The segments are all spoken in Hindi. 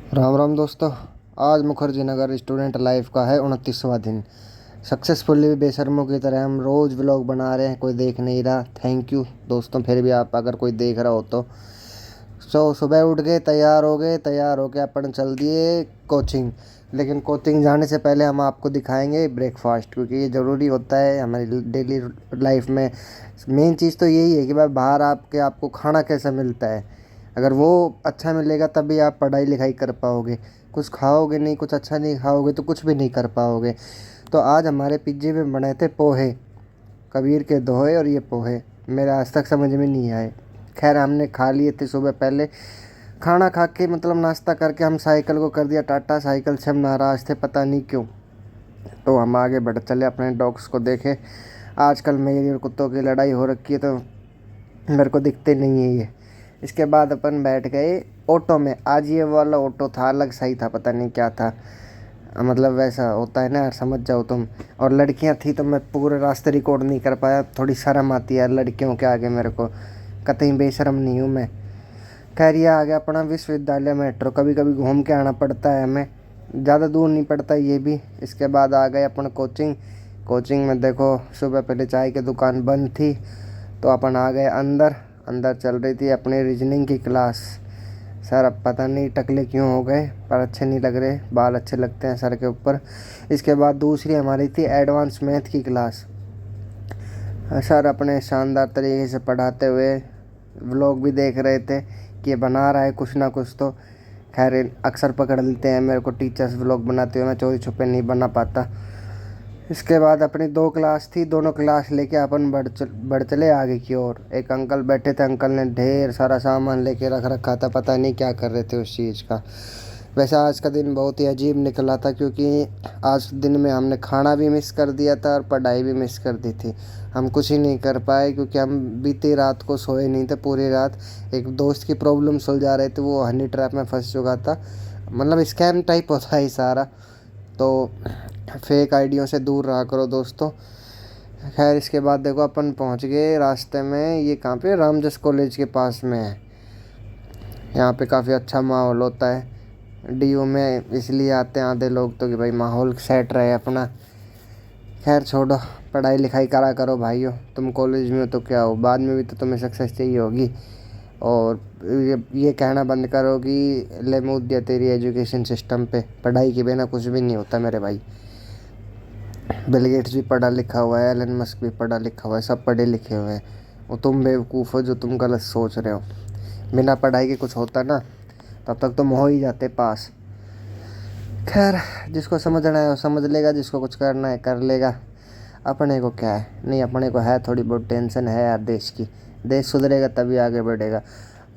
राम राम दोस्तों। आज मुखर्जी नगर स्टूडेंट लाइफ का है 29वां दिन। सक्सेसफुली बेशर्मों की तरह हम रोज़ व्लॉग बना रहे हैं, कोई देख नहीं रहा। थैंक यू दोस्तों, फिर भी आप अगर कोई देख रहा हो तो। सुबह उठ गए, तैयार हो के अपन चल दिए कोचिंग। लेकिन कोचिंग जाने से पहले हम आपको दिखाएंगे ब्रेकफास्ट, क्योंकि ये ज़रूरी होता है हमारी डेली लाइफ में। मेन चीज़ तो यही है कि भाई बाहर आपको खाना कैसा मिलता है। अगर वो अच्छा मिलेगा तभी आप पढ़ाई लिखाई कर पाओगे। कुछ खाओगे नहीं, कुछ अच्छा नहीं खाओगे तो कुछ भी नहीं कर पाओगे। तो आज हमारे पिज्जे में बने थे पोहे, कबीर के दोहे। और ये पोहे मेरे आज तक समझ में नहीं आए। खैर हमने खा लिए थे सुबह पहले। खाना खा के मतलब नाश्ता करके हम साइकिल को कर दिया टाटा। साइकिल से हम नाराज़ थे, पता नहीं क्यों। तो हम आगे बढ़ चले, अपने डॉग्स को देखे। आजकल मेरी और कुत्तों की लड़ाई हो रखी है तो मेरे को दिखते नहीं है ये। इसके बाद अपन बैठ गए ऑटो में। आज ये वाला ऑटो था अलग, सही था, पता नहीं क्या था। मतलब वैसा होता है ना यार, समझ जाओ तुम। और लड़कियां थी तो मैं पूरे रास्ते रिकॉर्ड नहीं कर पाया, थोड़ी शर्म आती है लड़कियों के आगे मेरे को। कतई बेशर्म नहीं हूँ मैं। खैर ये आ गया अपना विश्वविद्यालय मेट्रो। कभी कभी घूम के आना पड़ता है हमें, ज़्यादा दूर नहीं पड़ता ये भी। इसके बाद आ गए अपन कोचिंग। कोचिंग में देखो सुबह पहले चाय की दुकान बंद थी तो अपन आ गए अंदर। अंदर चल रही थी अपनी रीजनिंग की क्लास। सर अब पता नहीं टकले क्यों हो गए, पर अच्छे नहीं लग रहे, बाल अच्छे लगते हैं सर के ऊपर। इसके बाद दूसरी हमारी थी एडवांस मैथ की क्लास। सर अपने शानदार तरीके से पढ़ाते हुए व्लॉग भी देख रहे थे कि ये बना रहा है कुछ ना कुछ तो। खैर अक्सर पकड़ लेते हैं मेरे को टीचर्स व्लॉग बनाते हुए, मैं चोरी छुपे नहीं बना पाता। इसके बाद अपनी दो क्लास थी, दोनों क्लास लेके अपन बढ़ चले आगे की ओर। एक अंकल बैठे थे, अंकल ने ढेर सारा सामान लेके रख रखा था, पता नहीं क्या कर रहे थे उस चीज़ का। वैसे आज का दिन बहुत ही अजीब निकला था, क्योंकि आज दिन में हमने खाना भी मिस कर दिया था और पढ़ाई भी मिस कर दी थी। हम कुछ ही नहीं कर पाए क्योंकि हम बीती रात को सोए नहीं थे पूरी रात। एक दोस्त की प्रॉब्लम सुलझा रहे थे, वो हनी ट्रैप में फंस चुका था। मतलब स्कैम टाइप होता है सारा। तो फेक आइडियों से दूर रहा करो दोस्तों। खैर इसके बाद देखो अपन पहुंच गए रास्ते में। ये कहाँ पे, रामजस कॉलेज के पास में है। यहाँ पे काफ़ी अच्छा माहौल होता है। डीयू में इसलिए आते हैं आधे लोग तो कि भाई माहौल सेट रहे अपना। खैर छोड़ो, पढ़ाई लिखाई करा करो भाइयों। तुम कॉलेज में हो तो क्या हो, बाद में भी तो तुम्हें सक्सेस चाहिए होगी। और ये कहना बंद करो कि ले मुँह दिया तेरी एजुकेशन सिस्टम पे। पढ़ाई के बिना कुछ भी नहीं होता मेरे भाई। बिल गेट्स भी पढ़ा लिखा हुआ है, एलन मस्क भी पढ़ा लिखा हुआ है, सब पढ़े लिखे हुए हैं। वो तुम बेवकूफ़ हो जो तुम गलत सोच रहे हो। बिना पढ़ाई के कुछ होता ना, तब तक तुम हो ही जाते पास। खैर जिसको समझना है वो समझ लेगा, जिसको कुछ करना है कर लेगा। अपने को क्या है, नहीं अपने को है थोड़ी बहुत टेंशन है यार देश की। देश सुधरेगा तभी आगे बढ़ेगा।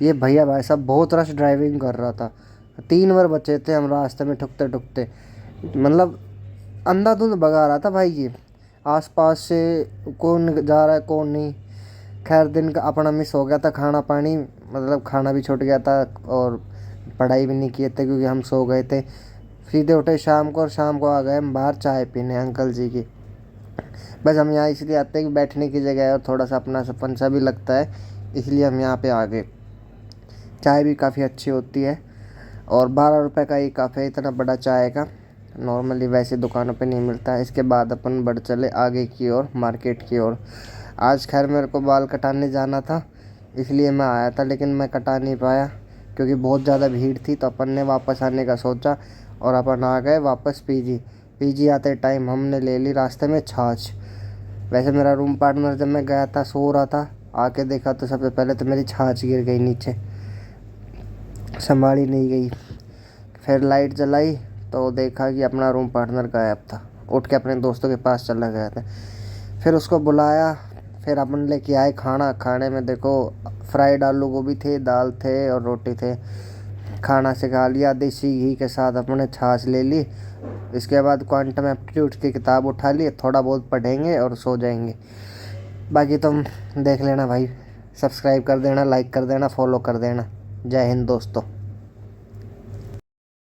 ये भैया भाई साहब बहुत रश ड्राइविंग कर रहा था। 3 बार बचे थे हम रास्ते में ठुकते ठुकते। मतलब अंधाधुंध भगा रहा था भाई ये। आसपास से कौन जा रहा है कौन नहीं। खैर दिन का अपना मिस हो गया था खाना पानी, मतलब खाना भी छूट गया था और पढ़ाई भी नहीं किए थे क्योंकि हम सो गए थे। सीधे उठे शाम को, और शाम को आ गए हम बाहर चाय पीने अंकल जी की। बस हम यहाँ इसलिए आते हैं कि बैठने की जगह है और थोड़ा सा अपना सपन सा भी लगता है, इसलिए हम यहाँ पे आ गए। चाय भी काफ़ी अच्छी होती है और 12 रुपये का ही कप है इतना बड़ा चाय का। नॉर्मली वैसे दुकानों पे नहीं मिलता है। इसके बाद अपन बढ़ चले आगे की ओर, मार्केट की ओर। आज खैर मेरे को बाल कटाने जाना था इसलिए मैं आया था, लेकिन मैं कटा नहीं पाया क्योंकि बहुत ज़्यादा भीड़ थी। तो अपन ने वापस आने का सोचा और अपन आ गए वापस पीजी। पीजी आते टाइम हमने ले ली रास्ते में छाछ। वैसे मेरा रूम पार्टनर जब मैं गया था सो रहा था, आके देखा तो सबसे पहले तो मेरी छाछ गिर गई नीचे, संभाली नहीं गई। फिर लाइट जलाई तो देखा कि अपना रूम पार्टनर गायब था, उठ के अपने दोस्तों के पास चला गया था। फिर उसको बुलाया, फिर अपन लेके आए खाना। खाने में देखो फ्राइड आलू गोभी थे, दाल थे और रोटी थे। खाना से खा लिया, देसी घी के साथ अपने छाछ ले ली। इसके बाद क्वांटम एप्टीट्यूड की किताब उठा ली, थोड़ा बहुत पढ़ेंगे और सो जाएंगे। बाकी तुम देख लेना भाई, सब्सक्राइब कर देना, लाइक कर देना, फॉलो कर देना। जय हिंद दोस्तों।